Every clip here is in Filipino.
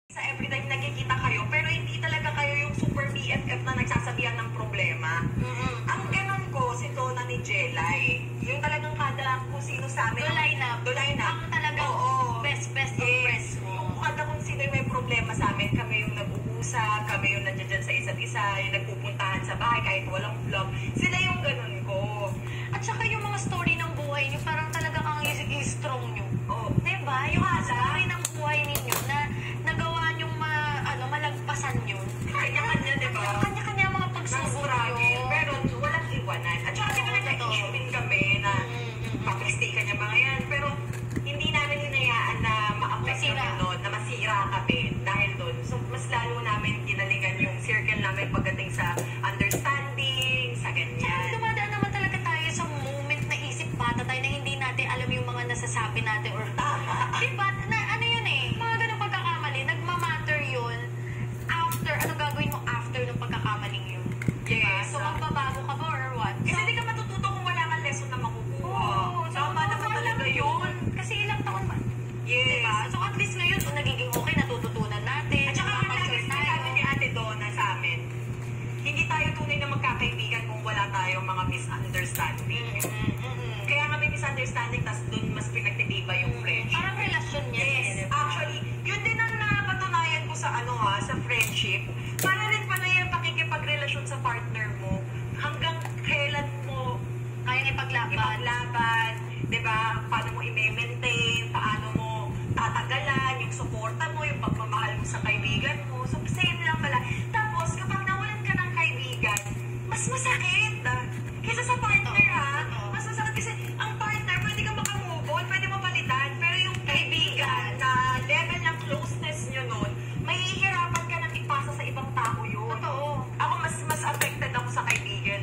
Sa everytime nagkikita kayo, pero hindi talaga kayo yung super BFF na nagsasabihan ng problema. Ang ganon ko, si Donna ni Jelay. Yung talagang kada kung sino sa amin. Dulay na. Ang talagang best of friends mo. Yung kada kung sino yung may problema sa amin, kami yung nag-uusap, kami yung nandiyan sa isa't isa, yung nagpupuntahan sa bahay kahit walang vlog. Sila yung ganon ko. At saka yung mga story ng buhay nyo, parang talagang ang strong nyo. Diba? Yung story ng buhay ninyo na nagawa nyong malagpasan yun. Kanya-kanya, diba? Kanya-kanya mga pagsubok nyo. Pero walang iwanan. At saka diba nag-issue din kami na papistay ka niya mga yan. Pero hindi namin hinayaan na ma-affect nun, na masira kami dahil doon. So, mas lalo namin ginalingan yung circle namin pagdating sa understanding, sa ganyan. Dumadaan naman talaga tayo sa moment na isip bata tayo na hindi natin alam yung mga nasasabi natin or diba? Na ano yun mga ganong pagkakamali, nagmamatter yun after, ano gagawin mo after ng pagkakamaling yun? Yes. So, magbabago ka ba or what? Kasi hindi ka matututo kung wala kang lesson na makukuha. Tama naman talaga yun. Kasi ilang taon man. Yes. Diba? So, at least ngayon, kung nagiging okay, natututunan natin. At saka lagi sinasabi ni Ate Donna sa amin, hindi tayo tunay na magkakaibigan kung wala tayong mga misunderstanding. Kaya nga may misunderstanding, tas dun mas pinagtitiba yung friendship. Parang relasyon niya. Yes. Actually, yun din ang napatunayan ko sa sa friendship. Para rin pala yung pakikipagrelasyon sa partner mo. Hanggang kailan mo kaya ipaglaban, diba? Paano mo i-maintain, paano mo tatagalan, yung suporta mo, yung pagmamahal mo sa kaibigan mo. So, same lang pala. Tapos, kapag nawalan ka ng kaibigan, mas masakit. Kaysa sa partner, mas masakit kasi ang partner, pwede ka makamove on, pwede mo palitan. Pero yung kaibigan, na level ng closeness nyo nun, mahihirapan ka nang ipasa sa ibang tao yun. Totoo. Ako, mas affected ako sa kaibigan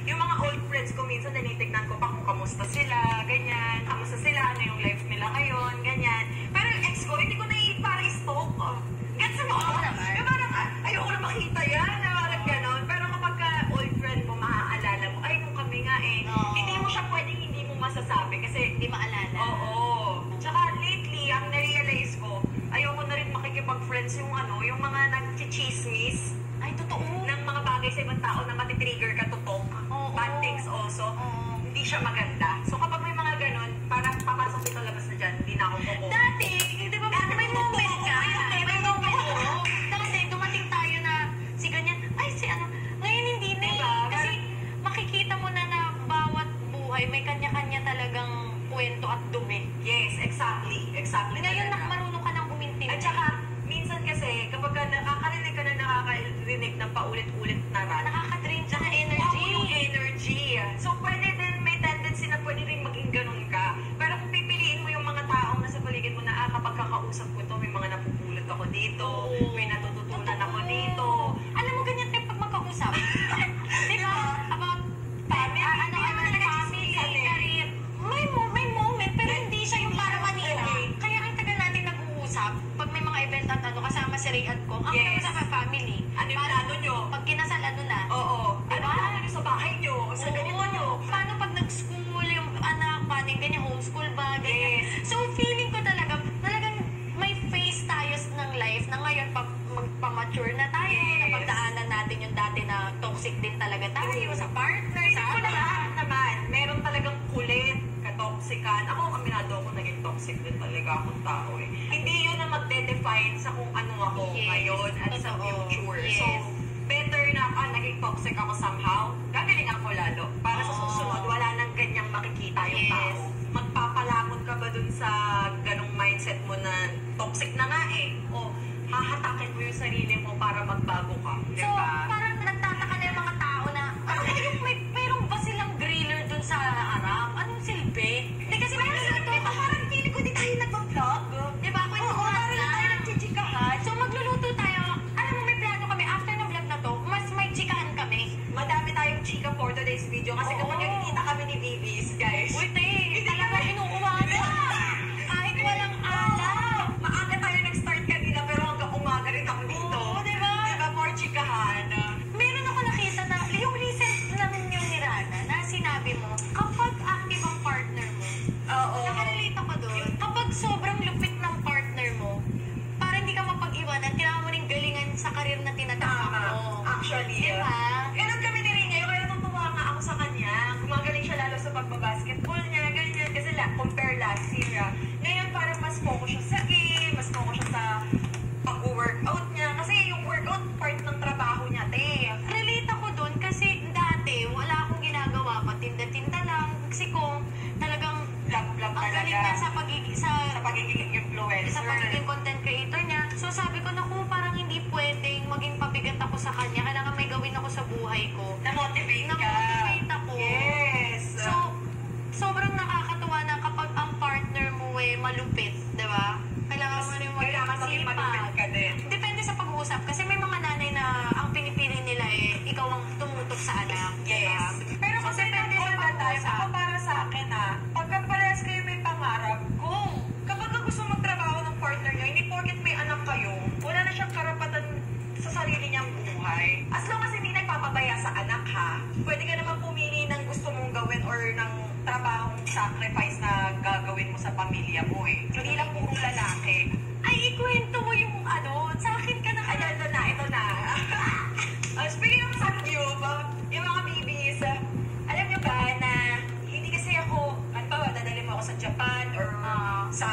yung mga old friends ko, minsan nanitignan ko pa kung kamusta sila, ganyan. Kamusta sila, ano yung life nila ngayon, ganyan. Pero yung ex ko, hindi ko na parang stalk. Gets mo? Yung parang, ayoko na makita yan, parang gano'n. Pero kapag old friend mo, maaalala mo, ay, nung kami nga hindi mo siya pwedeng hindi mo masasabi kasi hindi maalala. Oo. Tsaka lately, ang na-realize ko, ayoko na rin makikipag-friends yung yung mga nag-chismis. Ay, totoo. Ng mga bagay sa ibang tao na matitrigger ka to talk. Bad things also. Hindi siya maganda. So kapag may mga ganon, parang papasok dito labas na dyan, hindi na ako kuko. Dati, di ba may moment ka? May moment ko. Kasi dumating tayo na si ganyan, ay si ano, ngayon hindi na kasi makikita mo na bawat buhay may kanya-kanya talagang kwento at dumi. Yes, exactly. Exactly. Ngayon marunong ka nang umintindi. At saka, minsan kasi, kapag nakakarinig ka na nakakarinig ng paulit-ulit na nakaka-drain siya ng energy. Yung energy. So, pwede din, may tendency na pwede rin maging ganun ka. Pero kung pipiliin mo yung mga taong nasa paligid mo na, kapag kakausap ko to, may mga napupulot ako dito, may natututunan ako dito. Alam mo, ganyan tayo pag magkausap. Diba? About family, career. May moment, pero hindi siya yung para manira. Kaya ang tagal natin nag-uusap, pag may mga event at kasama si Ray at ko, ang sa family. Ano yung plano nyo? Pag kinasal, na? Oo. Diba? Ano plano nyo sa bahay nyo? Sa ganito nyo? Paano pag nag-school yung anak, paano yung ganyan, homeschool ba? Ganyan. Yes. So, feeling ko talagang may phase tayo ng life na ngayon, magpa-mature na tayo, napagdaanan natin yung dati na toxic din talaga tayo sa partner, sa ano. Lahat naman, meron talagang kulit, katoxican. Ako, aminado ako, naging toxic din talaga akong tao Hindi yun na magde-define sa kung ano ako ngayon at sa future. Yes. So, better na naging toxic ako somehow, gagalingan ko lalo. Para sa susunod, wala nang ganyang makikita yung tao. Magpapalamon ka ba dun sa ganong mindset mo na toxic na nga o hahatakin mo yung sarili mo para magbago ka. So, parang nagtataka na yung mga tao na, mayroong ba silang griller dun sa harap? Anong silbi? Hindi kasi parang feeling ko di tayo nagpa-vlog. Diba? Kwento ko na tayo nagchichikahan. So, magluluto tayo. Alam mo, may plano kami. After ng vlog na to, mas may chikahan kami. Madami tayong chika for today's video kasi kapag nakikita kami ni Bibis, guys. Uy, talaga inuumaga. Kahit walang alam. Maaga tayo nag-start kanina pero hanggang umaga rin ako dito. Oo, diba? Diba, more chikahan. basketball niya, ganyan. Kasi compare last year, ngayon parang mas focus siya sa game, mas focus siya sa pag-workout niya. Kasi yung workout part ng trabaho niya, te. Relate ako dun kasi dati wala akong ginagawa, patinda-tinda lang. Kasi ko talagang Love ang galing talaga. niya sa Pagiging influencer. sa pagiging content creator niya. So sabi ko, naku, parang hindi pwedeng maging pabigat ako sa kanya. Kailangan may gawin ako sa buhay ko. Na-motivate ka. Na-motivate ako. Yes. So, sobrang nakakatuwa na kapag ang partner mo malupit, di ba? Kailangan mo rin Kailangan maging malupit ka din. Depende sa pag-uusap. Kasi may mga nanay na ang pinipili nila ikaw ang tumutok sa anak. Yes. Pero kasi depende all sa the time, pag-uusap. ako para sa akin pagka parehas kayo may pangarap, go! Kapag ka gusto magtrabaho ng partner niyo, hindi porket may anak kayo, wala na siyang karapatan sa sarili niyang buhay. As long as hindi nagpapabaya sa anak pwede ka naman pumili ng gusto mong gawin or ng trabahong sacrifice na gagawin mo sa pamilya mo eh. Hindi lang puro lalaki. Ay, ikwento mo yung sa akin ka na. Ay, ito na. Speaking of Sangyup, yung mga babies, alam niyo ba na hindi kasi ako, dadali mo ako sa Japan or sa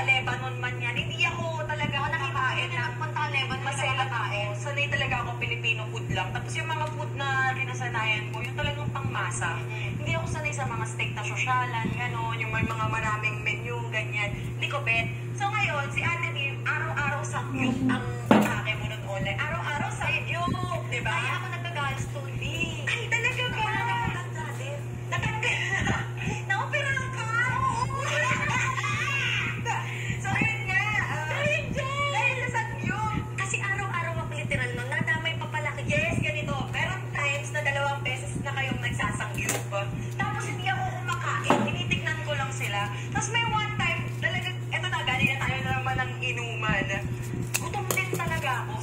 Lebanon man yan, hindi ako talaga nakakain ng punta ka Lebanon, masela kain. Sanay talaga ako Filipino food lang. Tapos yung mga food na kinasanayan ko, yung talagang pangmasa. Hindi ako sanay sa mga steak na sosyalan, gano'n, yung may mga maraming menu, ganyan. Hindi ko bet. So ngayon, si Ate Bim, araw-araw sa Sangyup ang atake mo nun online. Araw-araw sa Sangyup, di ba? Ay, ako nagkagalis to, Ay, talaga ba? Wala na akong tanda din. Na-operahan ka? So, yun nga. Dahil sa Sangyup. Kasi araw-araw ako literal nun, nadamay pa pala kita. Yes, ganito. Meron times na 2 beses na kayong nagsasangyup. Tapos hindi ako kumakain. Tinitignan ko lang sila. Tapos may one time, talagang, eto na, galing na tayo na naman ng inuman. Gutom din talaga ako.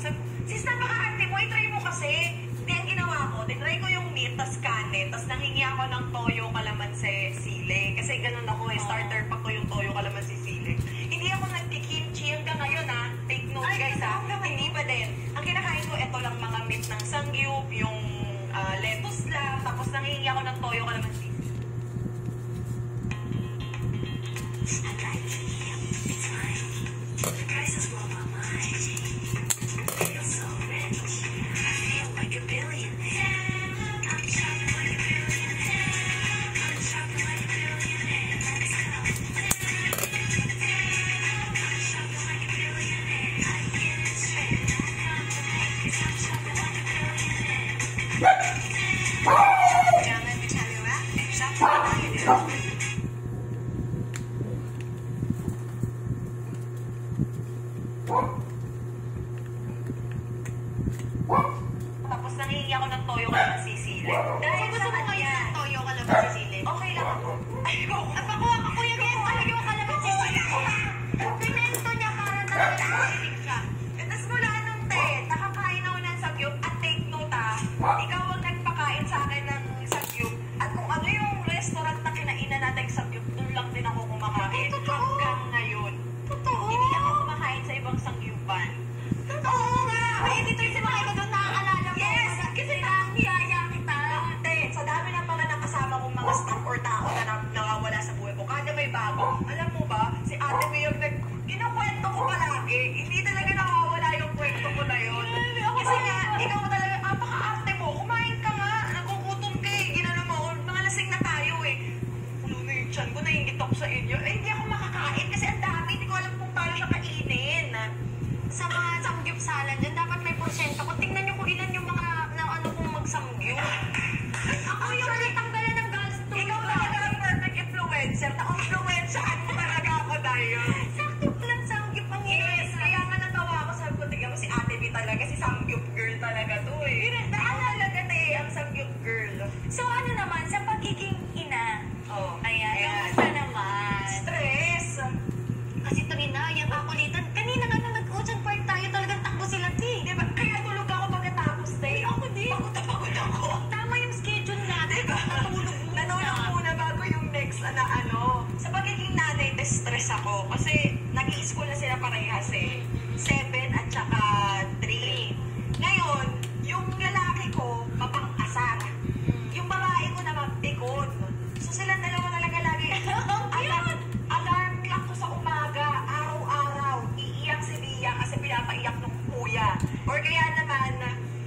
Sis, napaka-arte mo, itry mo kasi. Hindi, ang ginawa ko, tinry ko yung meat, tas kanin, tas nanghingi ako ng toyo, kalamansi, sili. Kasi ganun ako starter pack ko yung toyo, kalamansi, sili. Hindi ako nagki-kimchi hanggang ngayon Take note guys hindi pa din. Ang kinakain ko, ito lang mga meat ng sangyup, yung lettuce lang, tapos nanghingi ako ng toyo, kalamansi. Tapos nanghihingi ako ng toyo kalamansi sili. Dahil Gusto sa mo kayo kanya, ng toyo kalamansi sili? okay lang ako. Ay, go! Napakuha ka kuya ngayon talaga yung kalamansi sili. Pinento niya para nalalaman siya. Tapos mula nung nakakain ako ng sagyup at take note ikaw ang nagpakain sa akin ng sagyup at kung ano yung restaurant na kinainan natin sagyup, doon lang din ako kumakain. Totoo. Hanggang ngayon. Totoo. Hindi ako kumakain sa ibang sangyupan. Oo nga. May editor si mga ikaw doon nakaalala mo. Yes! Kasi niyaya kita. Sa dami ng mga nakasama kong mga staff or tao na nawawala sa buhay ko, kada may bago, alam mo ba, si Ate May yung kinukwento ko palagi, hindi talaga nawawala yung kwento ko na yun. Kasi nga, ikaw talaga, napaka-arte mo, kumain ka nga, nagugutom ka ginano mo, mga lasing na tayo Ulo na yung tiyan ko, naiingit ako sa inyo. Hindi ako makakain kasi ang dami, hindi ko alam kung paano siya kainin. Sa mga samgyup salad dyan, dapat may porsyento ko. Tingnan nyo kung ilan yung mga kung magsamgyup. Ako yung natanggalan ng gallstone. Ikaw talaga ang perfect influencer. Na-influensyahan mo talaga ako dahil. Sakto lang samgyup ang Yes, kaya nga natawa ako. Sabi ko, tignan mo si Ate B talaga, si Samgyup girl talaga to Naalala ka ang Samgyup girl. So ano naman, sa pagiging ina, ayan, kamusta naman? Stress. Kasi tuloy na, yung kakulitan. Kanina nga nung nag-ocean park tayo, talagang takbo sila, Diba? Kaya tulog ako pagkatapos, Ako din. Pagod na pagod ako. Tama yung schedule natin. Diba? Natulog muna. Natulog muna bago yung next na Sa pagiging nanay, stress ako. Kasi nag-i-school na sila parehas 7 at saka 3. Ngayon, yung lalaki ko, mapang-asar. Yung babae ko naman, pinapaiyak ng kuya. Or kaya naman,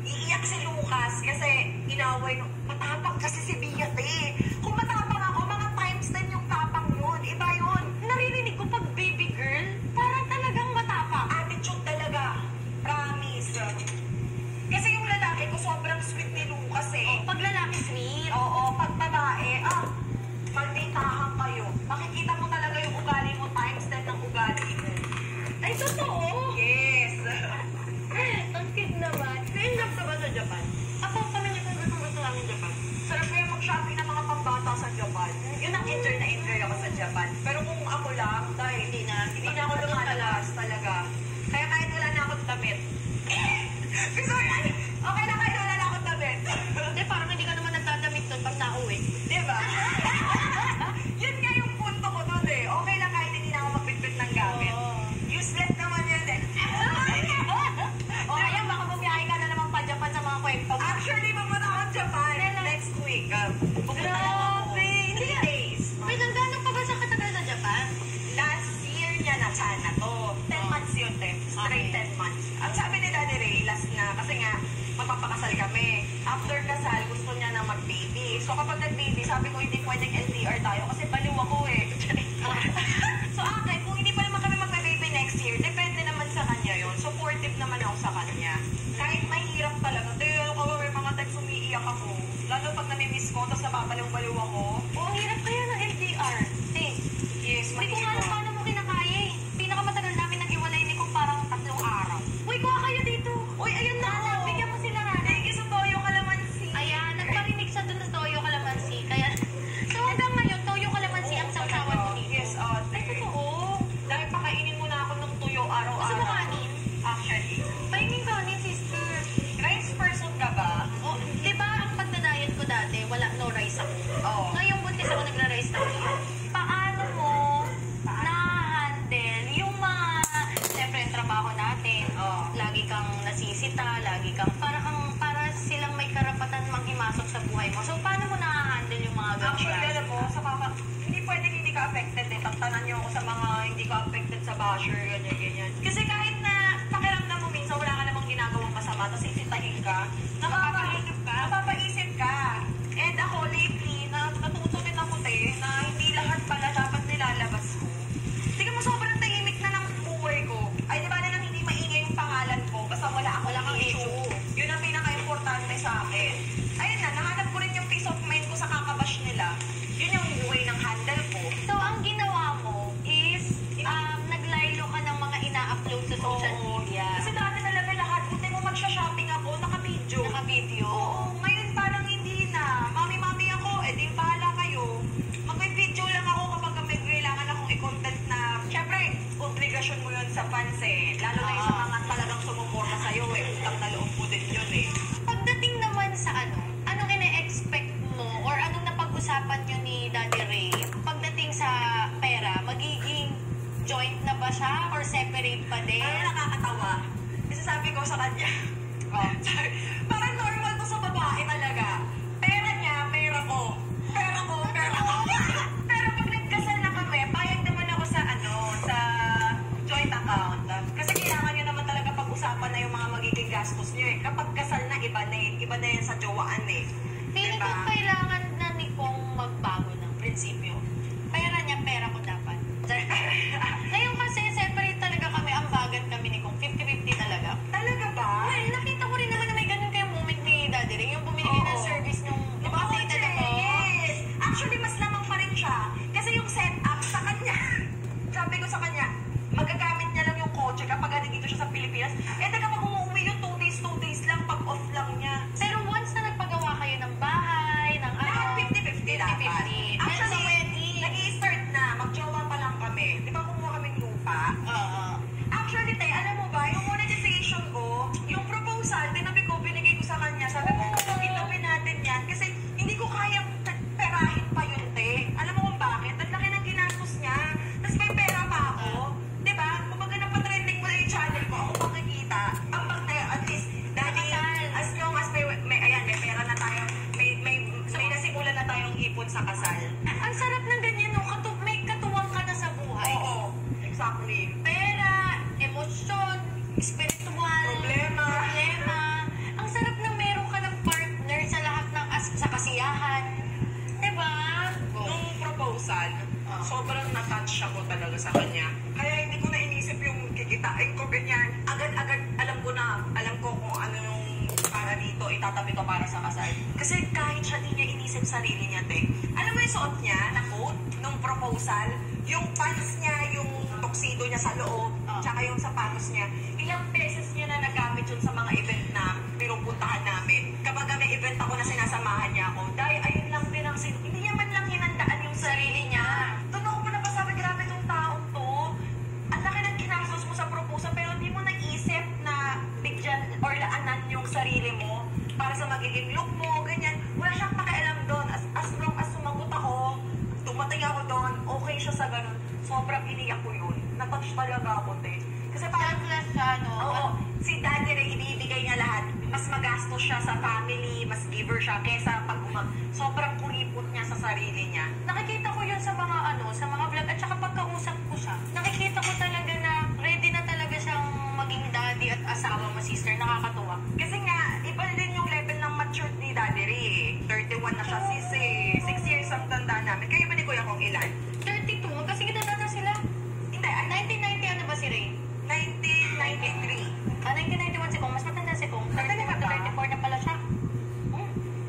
iiyak si Lucas kasi inaway nung matapang kasi si Bia, Kung matapang ako, mga times 10 yung tapang yun. Iba yun. Naririnig ko pag baby girl, parang talagang matapang. Attitude talaga. Promise. Kasi yung lalaki ko sobrang sweet ni Lucas Pag lalaki sweet. Oo, pag babae, magditahan kayo. Makikita mo talaga yung ugali mo times 10 ng ugali mo. Ay, totoo. Yes. Ang cute naman. Na-inlove ka ba sa Japan? Ako, kami gusto namin Japan. Sarap kaya mag-shopping ng mga pambata sa Japan. Yun ang enjoy na enjoy ako sa Japan. Pero kung ako lang, dahil hindi na ako lumalabas talaga. Kaya kahit wala na akong damit. Gusto mo yan? Okay na kahit wala na akong damit. Hindi, parang hindi ka naman nagdadamit doon pag nauwi. Diba? Yun nga yung punto ko doon Okay lang kahit hindi na ako magbitbit ng gamit. Useless naman yan Ayan, baka bumiyahe ka na naman pa Japan sa mga kwento. Actually, mapunta ako sa Japan next week. Pupunta lang ako. Grabe. 3 days. Wait, ang gano'n pa ba sa katagal sa Japan? Last year niya na sana to. 10 months yun, straight 10 months. Ang sabi ni Daddy Ray, last na, kasi nga, magpapakasal kami. After kasal, gusto niya na mag-baby. So kapag nag-baby, sabi ko, hindi pwedeng LDR tayo kasi baliw ako So akin, kung hindi pa naman kami mag-baby next year, depende naman sa kanya yun. Supportive naman ako sa kanya. Kahit mahirap talaga. Tayo ako, may mga times umiiyak ako. Lalo pag nami-miss ko, tapos napapaliw-baliw ako. Oo, hirap kaya ng LDR. Yes, Hindi ko nga alam paano mo kinakaya eh. Pinakamatagal namin nag-iwalay ni kung parang 3 araw. Uy, kuha kayo dito. Uy, ayun na ako. Bigyan mo sila Rana. Thank you sa Toyo Calamansi. Ayan, nagparinig siya dun sa Toyo Calamansi. Kaya, so hanggang ngayon, Toyo Calamansi ang sawsawan mo dito. Yes, ate. Ay, totoo. Dahil pakainin mo na ako ng tuyo araw-araw. Gusto mo kanin? Actually. Pahingin kanin, sister. Rice person ka ba? Oh, di ba ang pagdadiet ko dati, wala, no rice ako. Oo. Ngayong buntis ako nagra-rice na ulit. Paano mo na-handle yung mga, siyempre, yung trabaho natin, lagi kang nasisita, lagi kang, para silang may karapatan manghimasok sa buhay mo. So, paano mo na-handle yung mga ganun? Actually, alam mo, hindi pwedeng hindi ka affected Tantanan niyo ako sa mga hindi ka affected sa basher, ganyan. Kasi kahit na pakiramdam mo minsan wala ka namang ginagawang masama, tapos isitahin ka, napapaisip ka. And ako, lately, natuto din ako, na hindi lahat pala dapat nilalabas ko. Tingnan mo, sobrang tahimik na ng buhay ko. Ay, di ba na hindi maingay yung pangalan ko, basta wala akong issue. Yun ang pinaka-importante sa akin. Ayun na, nahanap ko rin yung peace of mind ko sa kakabash nila. Yun yung way ng handle ko. So, ang ginawa mo is, naglaylo ka ng mga ina-upload sa social media. Kasi dati talaga lahat, buti mo magsha-shopping ako, naka-video. Naka-video? Oo, ngayon parang hindi na. Mami-mami ako, di bahala kayo. Mag-video lang ako kapag may kailangan akong i-content na, syempre, obligasyon mo yun sa fans Lalo na yung sa mga talagang sumuporta sa'yo utang na loob mo din yun Pagdating naman sa anong ina-expect mo or anong napag-usapan nyo ni Daddy Ray pagdating sa pera, magiging joint na ba siya or separate pa din? Parang nakakatawa. Kasi sabi ko sa kanya, parang normal to sa babae talaga. Pera niya, pera ko. Pera ko, pera ko. Pero pag nagkasal na kami, payag naman ako sa sa joint account. Kasi kailangan niyo naman talaga pag-usapan na yung mga magiging gastos niyo Kapag kasal na, iba na yan sa jowaan Feeling ko kailangan na ni Kong magbago ng prinsipyo. Pera niya, pera ko dapat. Ngayon kasi, separate talaga kami, ambagan kami ni Kong. 50-50 talaga. Talaga ba? Well, nakita ko rin naman na may ganun kayong moment ni Daddy Ray. Yung bumili kayo ng service nung updated ako. Yes! Actually, mas lamang pa rin siya. Kasi yung setup sa kanya, sabi ko sa kanya, magagamit niya lang yung kotse kapag dito siya sa Pilipinas. Kapag umuwi yung 2 days lang, pag off lang niya. Pero once na nagpagawa kayo ng bahay, ng Lahat 50-50 dapat. 50-50. Actually, nag-i-start na, mag-jowa pa lang kami. Di ba kumuha kaming lupa? Actually, alam mo ba, yung monetization ko, yung proposal, tinabi ko, binigay ko sa kanya. Sabi ko, itapin natin yan. Kasi hindi ko kayang perahin pa yun, Alam mo kung bakit? Ang laki ng ginastos niya. Tapos may pera pa ako. Di ba? Kumbaga napatrending mo na yung channel ko, ako makikita. itatabi ko para sa kasal. Kasi kahit siya di niya inisip sarili niya, te. Alam mo yung suot niya na coat nung proposal? Yung pants niya, yung tuxedo niya sa loob, tsaka yung sapatos niya. Ilang beses niya na nagamit yun sa mga event na pinupuntahan namin. Kapag may event ako na sinasamahan niya ako, dahil ayun lang din ang hindi niya man lang hinandaan yung sarili niya. Doon ako na pasabi, grabe tong taong to. Ang laki ng ginastos mo sa proposal, pero di mo naisip na bigyan or laanan yung sarili mo para sa magiging look mo, ganyan. Wala siyang pakialam doon. As long as sumagot ako, dumating ako doon, okay siya sa ganun. Sobrang iniyak ko yun. Natouch talaga ako, te. Kasi parang, oo, si Daddy Ray, ibibigay niya lahat. Mas magastos siya sa family, mas giver siya, kesa pag sobrang kuripot niya sa sarili niya. Nakikita ko yun sa mga sa mga vlog at saka pagkausap ko siya. Nakikita ko talaga na ready na talaga siyang maging daddy at asawa mo, sister. Nakakatuwa. Kasi nga, iba din yung level ng mature ni Daddy Ray. 31 na siya, sis eh. 6 years ang tanda namin. Kayo ba ni Kuya kung ilan? 32. Kasi kita na sila. Hindi, 1990 ano ba si Ray? 1993. 1991 si Kong. Mas matanda si Kong. 34 na pala siya.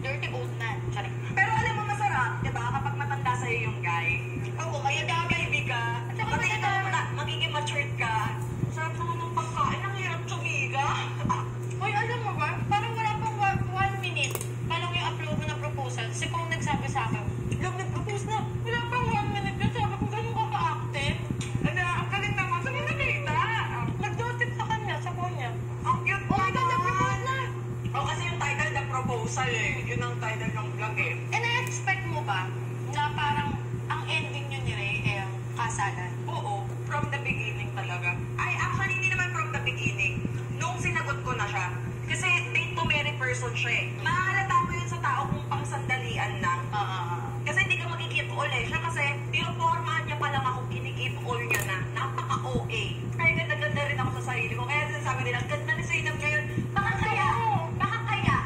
Dirty old man. Sorry. Pero alam mo masarap, di ba? Kapag matanda sa'yo yung guy. Oo, Baby ka. At saka pati ikaw magiging matured ka. Sarap naman ng pagkain. Ang hirap tumiga. Uy, alam mo ba? Parang wala pang 1 minute. Palang yung upload mo ng proposal. Si Kong nagsabi sa akin, "Love, nag-propose na." Wala pang 1 minute yun. Sabi ko, ganun ka ka-active. Ang galing naman. Saan mo nakita? Nag-doortip sa kanya, sa phone niya. Ang cute Oh my God, nag-propose na! Kasi yung title, The Proposal eh. Yun ang title ng vlog eh. And na-expect mo ba na parang ang ending nyo ni Ray eh kasalan? Oo, from the beginning talaga. Ay, actually, hindi naman from the beginning. Nung sinagot ko na siya. Kasi date to marry person siya eh. Mahalata mo yun sa tao kung pang sandalian lang. Kasi hindi ka magigip all eh. Siya kasi, pinupormahan niya pa lang ako, kinikip all niya na. Napaka-OA. Kaya ganda-ganda rin ako sa sarili ko. Kaya sinasabi nila, ganda ni Zainab ngayon. Baka kaya.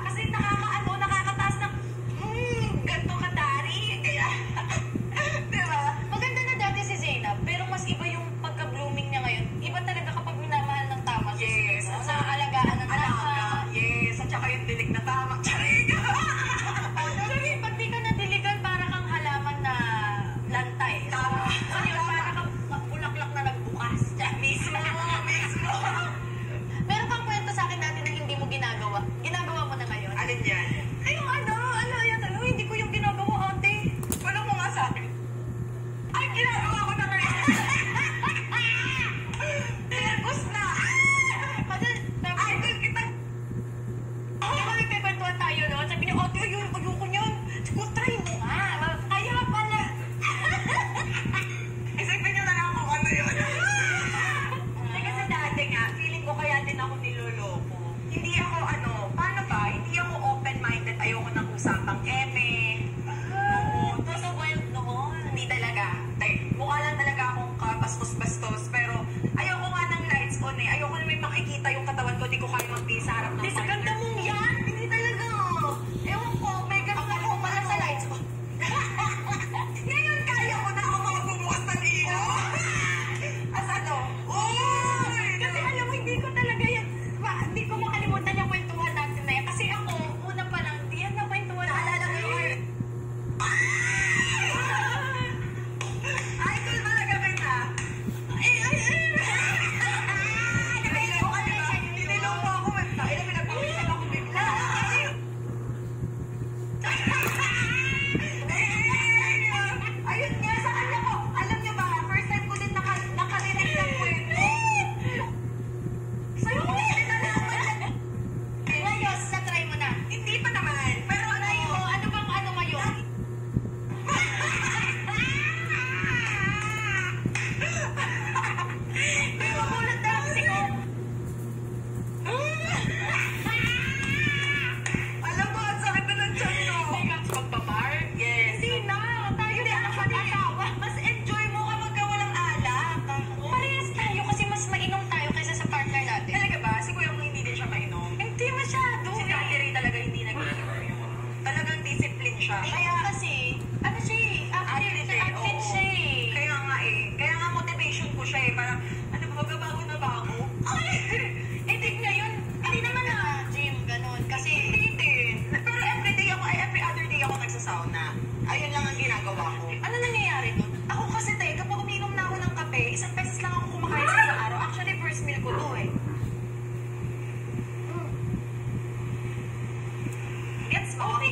Kasi nakakataas ng, ganito ka, Dari. Kaya, diba? Maganda na dati si Zainab, pero mas iba yung pagka-blooming niya ngayon. Iba talaga kapag minamahal ng tama. Yes. Sa alagaan ng tama. Yes. At saka yung dilig na tama. Charing! Sorry, pag di ka nadiligan, para kang halaman na lantay. Tama. So yun, para kang bulaklak na nagbukas. Mismo. Meron kang kwento sa akin dati na hindi mo ginagawa. Ginagawa mo na ngayon. Alin yan? Ay, yung hindi ko yung ginagawa, ate. Wala mo nga sa akin. Ay, ginagawa ko na ngayon. Tergos na. Ay, kita. Di ba nagpipwentuhan tayo noon? Sabi niya, ate, ayoko niyan. Siguro, try mo nga. Kaya pala. Isipin niyo na lang kung ano yun. Kasi dati nga, feeling ko kaya din ako niloloko. Hindi ako paano ba? Hindi ako open-minded. Ayoko ng usapang eme. Oo. Gusto ko yung noon. Hindi talaga. Mukha lang talaga akong kabastos-bastos. Pero ayoko nga ng lights on eh. Ayoko na may makikita yung katawan ko. Di ko kaya mag-be sa harap ng Di sa ganda mong yan. Hindi talaga. Ewan ko, may ganun Ako pala sa lights ko. Ngayon kaya ko na ako magbubukas ng ilaw. As Uy! Kasi alam mo, hindi ko talaga yan. Hindi ko makalimutan yung kwentuhan natin na yan. Kasi ako, una pa lang, di yan na kwentuhan. Naalala mo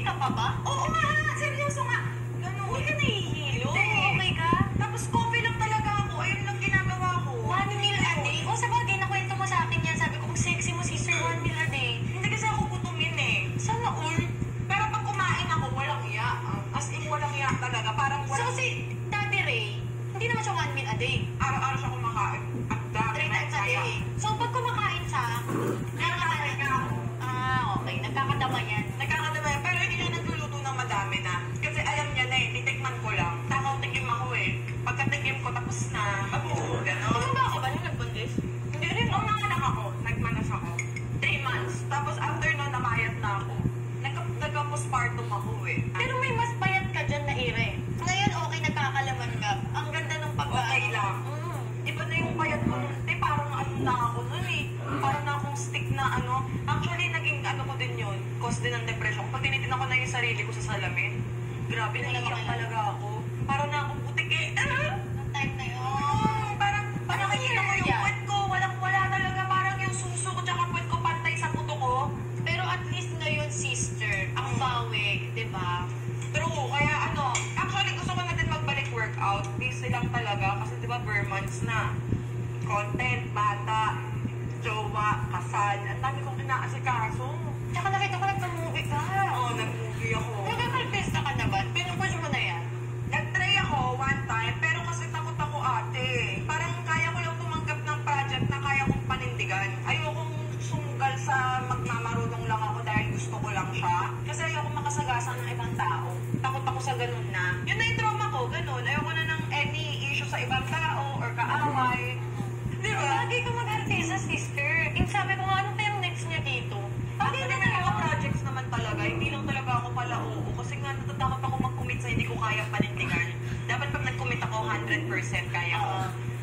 ka pa ba? Oo nga, seryoso nga. Ganun. Huwag ka nahihilo. Hindi. Okay ka? Tapos coffee lang talaga ako. Ayun lang ginagawa ko. 1 meal a day? O, sa bagay, nakwento mo sa akin yan. Sabi ko, ang sexy mo, sister, 1 meal a day. Hindi kasi ako gutumin eh. Sana all. Pero pag kumain ako, walang iya. As in, walang iya talaga. Parang So, walang... si Daddy Ray, hindi naman siya 1 meal a day. Araw-araw siya kumakain. Ang dami 3 times a day. So, pag kumakain siya, Nakakain ka ako. okay. Nagkakadama yan. Nagkakadama yan. Pero hindi na nagluluto ng madami na. Kasi alam niya na eh. Titikman ko lang. Takaw tikim ako eh. Pagkatikim ko tapos na. Mabuo. Ganon. Tumanda ka ba nung nagbuntis? Hindi rin. Nung nanganak ako, nagmanas ako. 3 months. Tapos after nun, namayat na ako. Nagka-postpartum ako eh. Pero may mas payat ka dyan na ire. Ngayon, okay, nagkakalaman ka. Ang ganda ng Okay lang. Iba na yung payat ko nun. Eh, parang ano na ako nun eh. Parang na akong stick na ano. Actually, naging ano ko din yun. Cause din ng depression. Pag tinitin ko na yung sarili ko sa salamin. Grabe, naiiyak talaga ako. Parang na akong putik eh. Nung time na yun. Parang nakikita ko yung puwet ko. Walang-wala talaga. Parang yung suso ko tsaka puwet ko pantay sa puto ko. Pero at least ngayon, sister, ang bawi, di ba? True. Kaya ano, actually gusto ko na din magbalik workout. Busy lang talaga. Kasi di ba, bare months na. Content, bata, jowa, kasal. Ang dami kong inaasikaso. Tsaka nakita ko nagpa-movie ka. Oo, nag-movie ako. Nagka-artista ka na ba? Pinupush mo na yan? Nag-try ako one time, pero kasi takot ako ate. Parang kaya ko lang tumanggap ng project na kaya kong panindigan. Ayokong sumugal sa magmamarunong lang ako dahil gusto ko lang siya. Kasi ayoko makasagasan ng ibang tao. Takot ako sa ganun na. Yun na yung trauma ko, ganun. Ayoko na ng any issue sa ibang tao or kaaway. Di ba? Lagi ka mag-artista, sister. Yung sabi ko nga, ano kayang next niya dito? Pati na may mga projects naman talaga, hindi lang talaga ako pala oo. Kasi nga natatakot ako mag-commit sa hindi ko kayang panindigan. Dapat pag nag-commit ako, 100% kaya ko.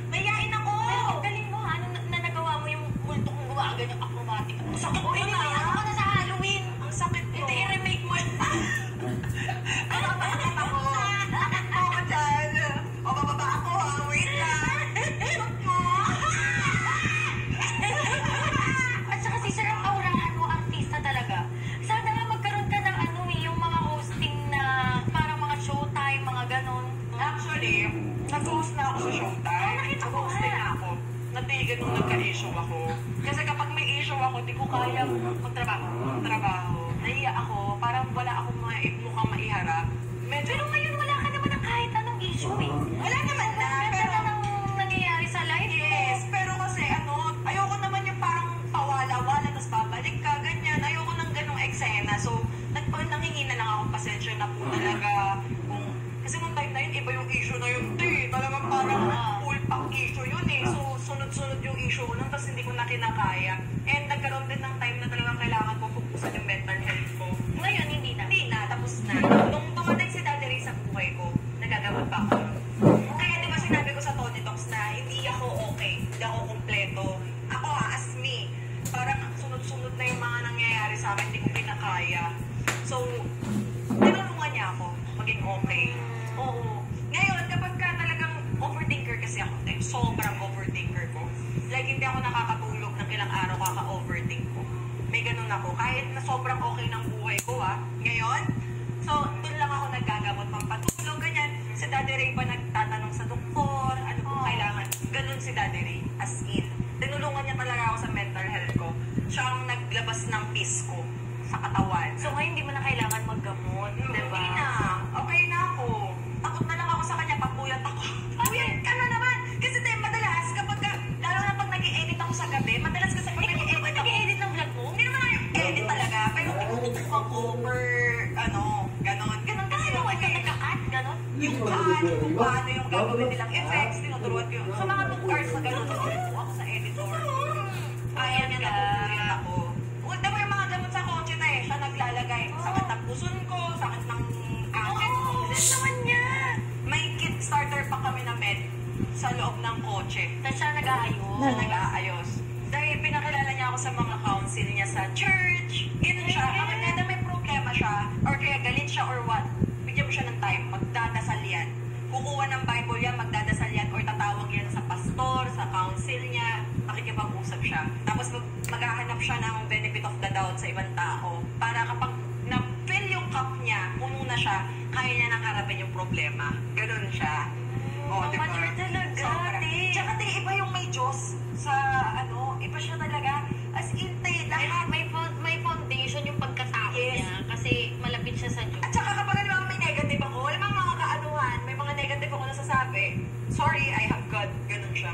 Mayayain ako! Pero ang galing mo, ano na nagawa mo yung multo kong gumagan yung acrobatic. Ang sakit mo Hindi na. ba yan? Ano ka na sa Halloween? Ang sakit ko. Hindi, i-remake mo. Ano ba sakit ako? Oo, dyan. O, bababa ako ha. Wait lang. Shoot mo. At saka si Sir, ang aurahan mo, artista talaga. Sana nga magkaroon ka ng ano yung mga hosting na parang mga showtime, mga ganon. Actually, nag-host na ako sa Showtime. Nakita ko Nag-host din ako. Natigan nung nagka-issue ako. Kasi kapag may issue ako, di ko kaya magtrabaho. Nahiya ako. Parang wala akong mukhang maiharap. Medyo, Pero ngayon wala ka naman ng kahit anong issue eh. wala naman na. Ganda Pero, na ng nangyayari sa life mo. yes. Pero kasi ano, ayoko naman yung parang pawala-wala, tapos babalik ka, ganyan. Ayoko ng ganong eksena. So, nangingina lang ako, pasensya na po talaga. Kasi nung time na yun, iba yung issue na yun. Talagang parang full pack issue yun eh. So, sunod-sunod yung issue ko nun, tapos hindi ko na kinakaya. And nagkaroon din ng time na talagang kailangan ko fokusan yung mental health ko. Ngayon, hindi na. Hindi na, tapos na. Nung dumating si Daddy Ray sa buhay ko, nagagamot pa ako. Kaya di ba sinabi ko sa Tony Talks na hindi ako okay, hindi ako kompleto. Ako as me, parang sunod-sunod na yung mga nangyayari sa akin, hindi ko kinakaya. So, tinulungan niya ako maging okay. Oo. Ngayon, kapag ka talagang overthinker kasi ako, sobrang overthinker ko. Like, hindi ako nakakatulog ng ilang araw kaka-overthink ko. May ganun ako. Kahit na sobrang okay ng buhay ko, ngayon, so, doon lang ako naggagamot pampatulog, ganyan. Si Daddy Ray pa nagtatanong sa doktor, ano po kailangan. Ganun si Daddy Ray, as in. Tinulungan niya talaga ako sa mental health ko. Siya ang naglabas ng peace ko sa katawan. So ngayon, hindi mo na kailangan maggamot, di ba? Hindi na. Okay na ako. Takot na lang ako sa kanya pag puyat ako. Puyat ka na naman! Kasi tayo madalas kapag, lalo na pag nag-i-edit ako sa gabi, madalas kasi pag nag-i-edit ako, Nag-edit ng vlog mo? hindi naman ako yung edit talaga, pero tinututukan ko per, ganon. Ganon kasi Ano, ako ikaw eh. nagka-cut, ganon? Yung kung paano yung gagawin nilang effects, tinuturuan ko yun. Sa mga 2 hours na gano'n, tinuturuan ako sa editor. Ayaw niya napupuyat ako. Di ba yung mga gamot sa kotse na siya naglalagay. Sakit ng puson ko, sakit ng akit ko. Yes naman niya! May kit starter pa kami na med sa loob ng kotse. Tapos siya nag-aayos. Siya nag-aayos. Dahil pinakilala niya ako sa mga council niya sa church. Ganun siya. Kapag kada may problema siya, or kaya galit siya or what, bigyan mo siya ng time, magdadasal yan. Kukuha ng Bible yan, magdadasal yan, or tatawag yan sa pastor, sa council niya, makikipag-usap siya. Tapos maghahanap siya ng benefit of the doubt sa ibang tao. Para kapag na-feel yung cup niya, puno na siya, kaya niya nang harapin yung problema. Ganun siya. Oh, diba? mature talaga, Sobra. te. Tsaka te, iba yung may Diyos sa iba siya talaga. As in, te, lahat. May foundation yung pagkatao Yes. niya kasi malapit siya sa Diyos. At saka kapag may negative ako, alam mo mga kaanuhan, may mga negative ako nasasabi, sorry, I have God. Ganun siya.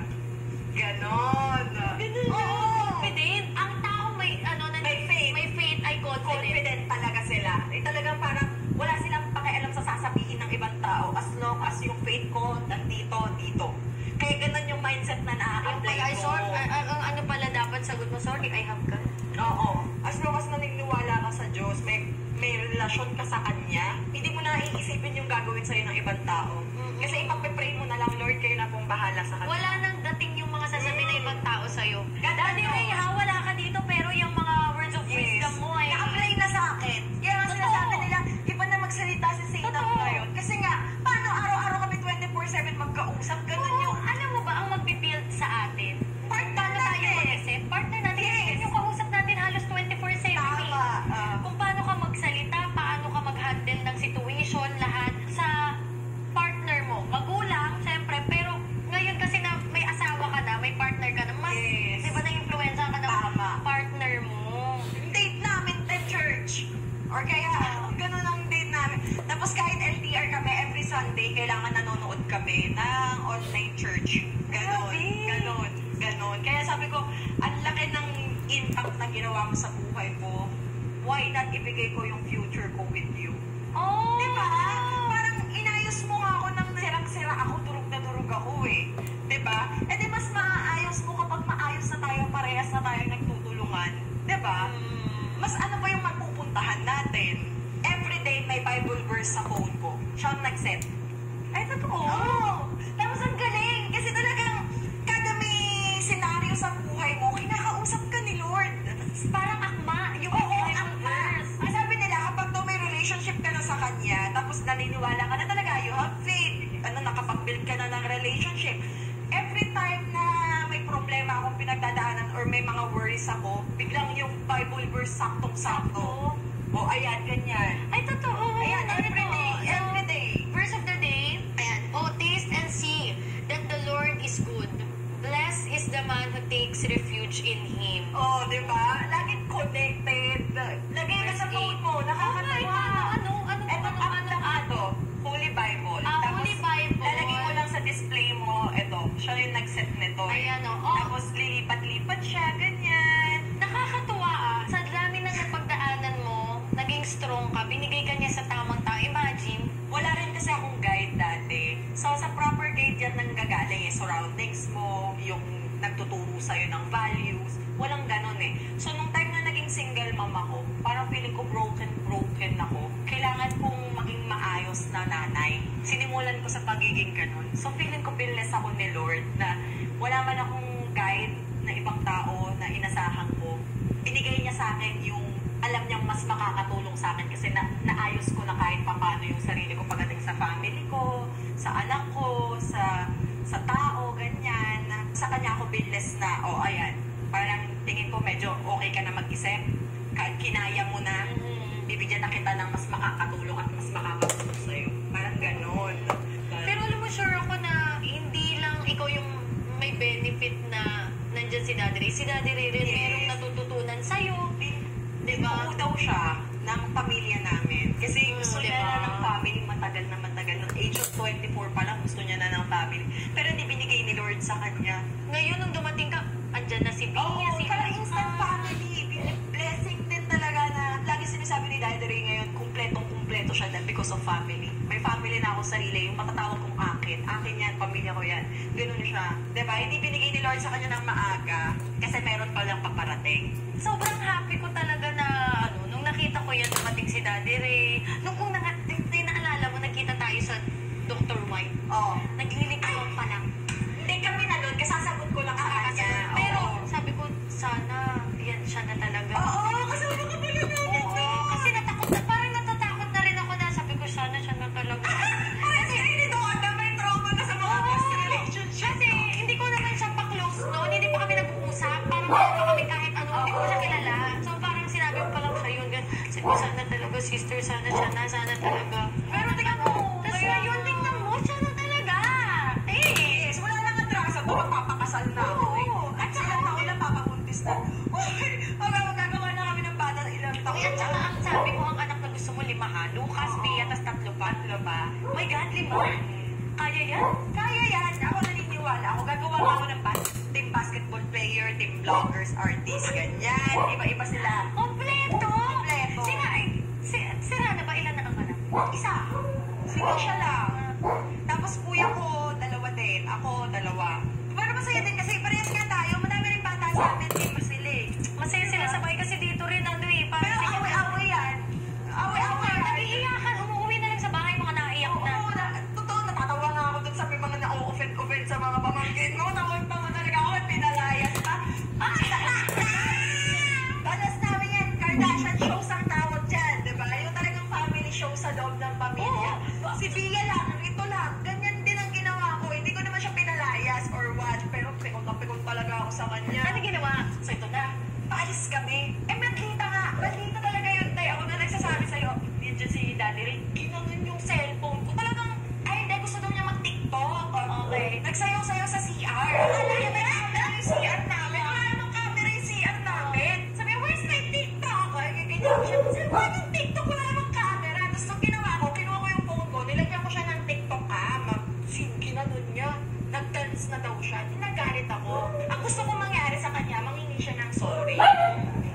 Ganon. Ganun siya. Confident. Ang tao may May faith. ay confident. Confident talaga sila. Talagang parang wala silang pakialam sa sasabihin ng ibang tao as long as yung faith ko nandito, dito. Kaya ganun yung mindset na na-apply ko. Ano pala dapat sagot mo? Sorry, I have God. Oo. As long as naniniwala ka sa Diyos, may relasyon ka sa Kanya, hindi mo na iisipin yung gagawin sa'yo ng ibang tao. Kasi ipag-pray mo na lang, Lord, kayo na pong bahala sa Kanya. Wala nang dating yung mga sasabihin ng ibang tao sa'yo. Daddy Ray, Ray, wala ka dito, pero yung mga words of wisdom mo ay... Na-apply na sa akin. Kaya nga sinasabi nila, iba na magsalita si Satan Totoo. ngayon. Kasi nga, paano araw-araw kami 24/7 magkausap? Ganun yung... Alam mo ba ang magbibuild sa atin? Partner Paano tayo natin. mag-isip? Partner natin. Yes. Yung kausap natin halos 24/7. Tama. Kung paano ka magsalita, paano ka mag-handle ng situation, lahat sa partner mo. Magulang, siyempre, pero ngayon kasi na may asawa ka na, may partner ka na, mas, Yes. di ba na-influensya ka ng Tama. partner mo? Date namin sa church. Or kaya, ganun ang date namin. Tapos kahit LDR kami, every Sunday, kailangan nanonood kami ng online church. Ganon. Kaya sabi ko, ang laki ng impact na ginawa mo sa buhay ko. Why not ibigay ko yung future ko with you? Oh! Diba? Parang inayos mo nga ako ng sirang-sira ako, durog na durog ako eh. Diba? E di mas maaayos mo kapag maayos na tayo, parehas na tayo nagtutulungan. Diba? Mas ano pa yung magpupuntahan natin? Everyday may Bible verse sa phone ko. Siya ang nag-set. Ay, totoo. Tapos ang galing. Kasi talagang kada may senaryo sa buhay mo, kinakausap ka ni Lord. Parang akma. Yung akma. Ang sabi nila, kapag daw may relationship ka na sa Kanya, tapos naniniwala ka na talaga, you have faith, nakapag-build ka na ng relationship. Every time na may problema akong pinagdadaanan or may mga worries ako, biglang yung Bible verse saktong-sakto. O, ayan, ganyan. Ay, totoo. Ayan, everyday. Verse of the day. Ayan. Oh, taste and see that the Lord is good. Blessed is the man who takes refuge in Him. Oh, di ba? Laging connected. Lagay ka sa phone mo. Nakakatawa. Ito, Holy Bible. Holy Bible. Lalagay mo lang sa display mo. Ito, siya yung nag-set nito. Ayan, Tapos lilipat-lipat siya, ganyan. Nakakatuwa Sa dami na napagdaanan mo, naging strong ka, binigay ka niya sa tamang tao. Imagine. Wala rin kasi akong guide dati. So, sa proper guide yan nanggagaling surroundings mo, yung nagtuturo sa'yo ng values. Walang ganon eh. So, nung time na naging single mom ako, parang feeling ko broken ako. Kailangan kong maging maayos na nanay. Sinimulan ko sa pagiging ganon. So, feeling ko blessed ako ni Lord na wala man akong guide na ibang tao na inasahan ko. Binigay niya sa akin yung alam niyang mas makakatulong sa akin kasi naayos ko na kahit paano yung sarili ko pagdating sa family ko, sa anak ko, sa tao, ganyan. Sa kanya ako blessed na, ayan, parang tingin ko medyo okay ka na mag-isip. Kinaya mo na, bibigyan na kita ng mas makakatulong at mas makakatulong sa'yo. Parang ganon. Pero alam mo, sure ako na hindi lang ikaw yung may benefit na nandyan si Daddy Ray. Si Daddy Ray rin merong natututunan sa'yo. Diba? Tinuo daw siya ng pamilya namin. Kasi gusto niya diba? na ng family matagal. Noong age of 24 pa lang, gusto niya na ng family. Pero hindi binigay ni Lord sa kanya. Ngayon, nung dumating ka, andyan na si Bia, si parang instant family. Blessing din talaga na lagi sinasabi ni Daddy Ray ngayon, kumpletong-kumpleto siya dahil because of family. May family na ako sarili, yung matatawag kong akin. Akin yan, pamilya ko yan. Ganun siya. Diba? Hindi binigay ni Lord sa kanya ng maaga kasi meron pa lang paparating. Sobrang happy ko talaga na, nung nakita ko yan, dumating si Daddy Ray. Nung naalala mo, nakita tayo sa Dr. White. Naglilikuan pa lang. Hindi kami na doon, kasi sasagot ko lang sa kanya. Pero, sabi ko, sana, yan siya na talaga. Kasi ano ka pala namin to? Kasi parang natatakot na rin ako na, sabi ko, sana siya na talaga. Kasi hindi doon na may trauma ka sa mga past relationship. Kasi, hindi ko naman siya pa-close noon. Hindi pa kami nag-uusap. Parang wala pa kami kahit ano. Hindi ko siya kilala. So, parang sinabi ko pa lang siya yun. Sabi ko, sana talaga sister, sana talaga. Pero tingnan mo, Tapos ngayon, tingnan mo, siya na talaga. yes, wala nang atrasa to, magpapakasal na ako eh. At sila taon na papabuntis na. Okay, magagawa na kami ng bata ng ilang taon. At saka ang sabi mo, ang anak na gusto mo limahan, Lucas, Bea, tas 3 pa. My God, 5. Kaya yan? Kaya yan, ako naniniwala. Ako gagawa ako ng team basketball player, team bloggers, artist, ganyan. Iba-iba sila. Kompleto! Kompleto. Sira na ba? Ilan na ang anak? Isa. Sige siya lang. Tapos kuya ko, 2 din. Ako, 2. Pero masaya din kasi parehas nga tayo. Madami rin bata sa amin. Team ba sila eh. Masaya sila sabay kasi dito rin, ano eh. Pero away-away yan. Away-away yan. Nag-iiyakan, umuwi na lang sa bahay, mga naiyak na. Oo, totoo, natatawa nga ako dun sa may mga na-offend sa mga pamangkin ko. Tawa talaga ako at pinalayas pa. Dalas namin yan, Kardashian shows ang tawag dyan, di ba? Yung talagang family show sa loob ng pamilya. Si Bia lang, ito lang, ganyan din ang ginawa ko. Hindi ko naman siya pinalayas or what, pero pikon na pikon talaga ako sa kanya. Ano ginawa? So ito na. Paalis kami. Maldita nga. Maldita talaga yun, tay. Ako na nagsasabi sa'yo. Nandiyan si Daddy Ray. Ginanon yung cellphone ko. Talagang, ay hindi, gusto daw niya mag-TikTok. Okay. Nagsayaw-sayaw sa CR. Akala niya may camera yung CR namin. Wala namang camera yung CR namin. Sabi niya, where's my TikTok? Ay, ganyan siya. Sabi, wala yung TikTok, wala namang camera. Tapos nung ginawa ko, kinuha ko yung phone ko, nilagyan ko siya ng TikTok cam. Ginanon niya. Nag-dance na daw siya. Nagalit ako. Ang gusto ko mangyari sa kanya, mangingi siya ng sorry.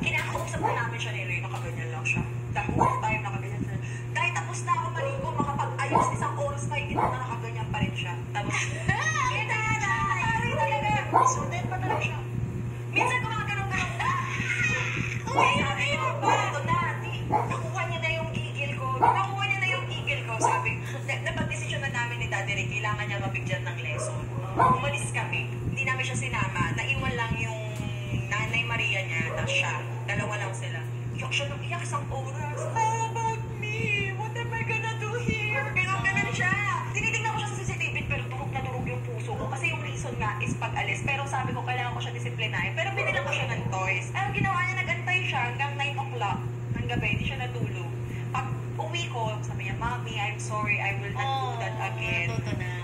Kinakausap na namin siya ni Ray, nakaganyan lang siya. The whole time nakaganyan siya. Dahil tapos na ako maligo, makapag-ayos, 1 oras pa higit na nakaganyan pa rin siya. Tapos, talaga. Sulit pa talaga siya. Minsan gumagano'n-ganon na. Ayun ba? Ito na. Nakuha niya na yung gigil ko. Sabi, napag-desisyon na namin ni Daddy Ray, kailangan niya mabigyan ng lesson. Umalis kami. Hindi namin siya sinama. Naiwan lang yung Nanay Maria niya na siya. 2 lang sila. Iyak siya ng iyak 1 oras. How about me? What am I gonna do here? Ganun siya. Tinitingnan ko siya sa CCTV pero durog na durog yung puso ko. Kasi yung reason nga is pag-alis. Pero sabi ko, kailangan ko siya disiplinahin. Pero binilang ko siya ng toys. Ang ginawa niya, nag-antay siya hanggang 9 o'clock ng gabi. Hindi siya natulog. Pag uwi ko, sabi niya, Mommy, I'm sorry. I will not do that again.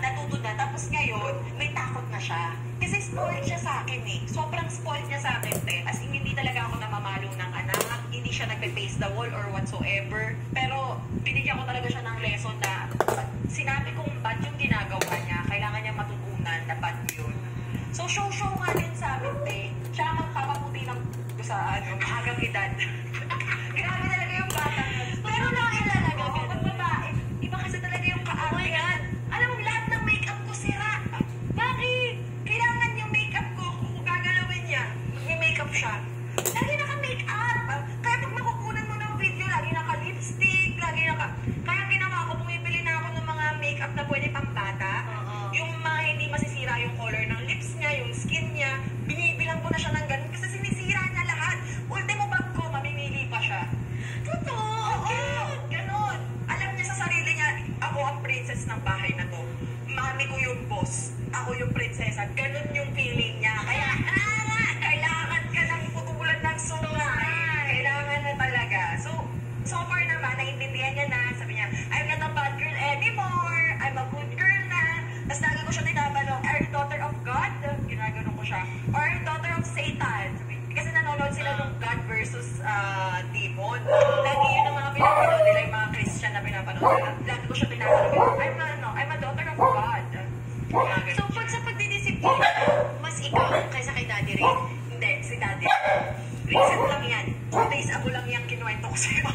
Natuto na. Tapos ngayon, may takot na siya. Kasi spoiled siya sa akin eh. Sobrang spoiled niya sa akin, te. As in, hindi talaga ako namamalo ng anak. Hindi siya nagpe-face the wall or whatsoever. Pero, binigyan ko talaga siya ng lesson na sinabi kong bad yung ginagawa niya. Kailangan niya matutunan na bad yun. So, show nga din sa amin, te. Siya ang magpapaputi ng sa maagang edad. Grabe talaga yung bata. Pero nakilala ko, pag babae, iba kasi talaga yung kaarte. Alam mo, lahat ng makeup ko sira. Bakit? Kailangan yung makeup ko, kung gagalawin niya, may makeup siya. Lagi naka-makeup. Kaya pag makukunan mo ng video, lagi naka-lipstick, Kaya ginawa ko, bumibili na ako ng mga makeup na pwede pang bata. Yung mga hindi masisira yung color ng lips niya, yung skin niya, binibilang ko na siya ng ganun kasi sinisira niya lahat. Ultimo bag ko, mamimili pa siya. Totoo, ganun. Alam niya sa sarili niya, ako ang princess ng bahay na to. Mami ko yung boss, ako yung prinsesa. Ganun yung feeling niya. Kaya, kailangan ka ng putulan ng sungay. Kailangan na talaga. So far naman, naiintindihan niya na. Sabi niya, I'm not a bad girl anymore. I'm a good girl na. Tapos lagi ko siya tinatanong, are you daughter of God? Ginaganon ko siya. Or daughter of Satan? Kasi nanonood sila ng God versus demon. Lagi yun ang mga pinapanood nila, yung mga Christian na pinapanood nila. Lagi ko siya tinatanong, I'm a daughter of God. So, sa pagdidisiplina, mas ikaw kaysa kay Daddy Ray? Hindi, si Daddy. Recent lang yan. 2 days ago lang yan kinuwento ko sa'yo.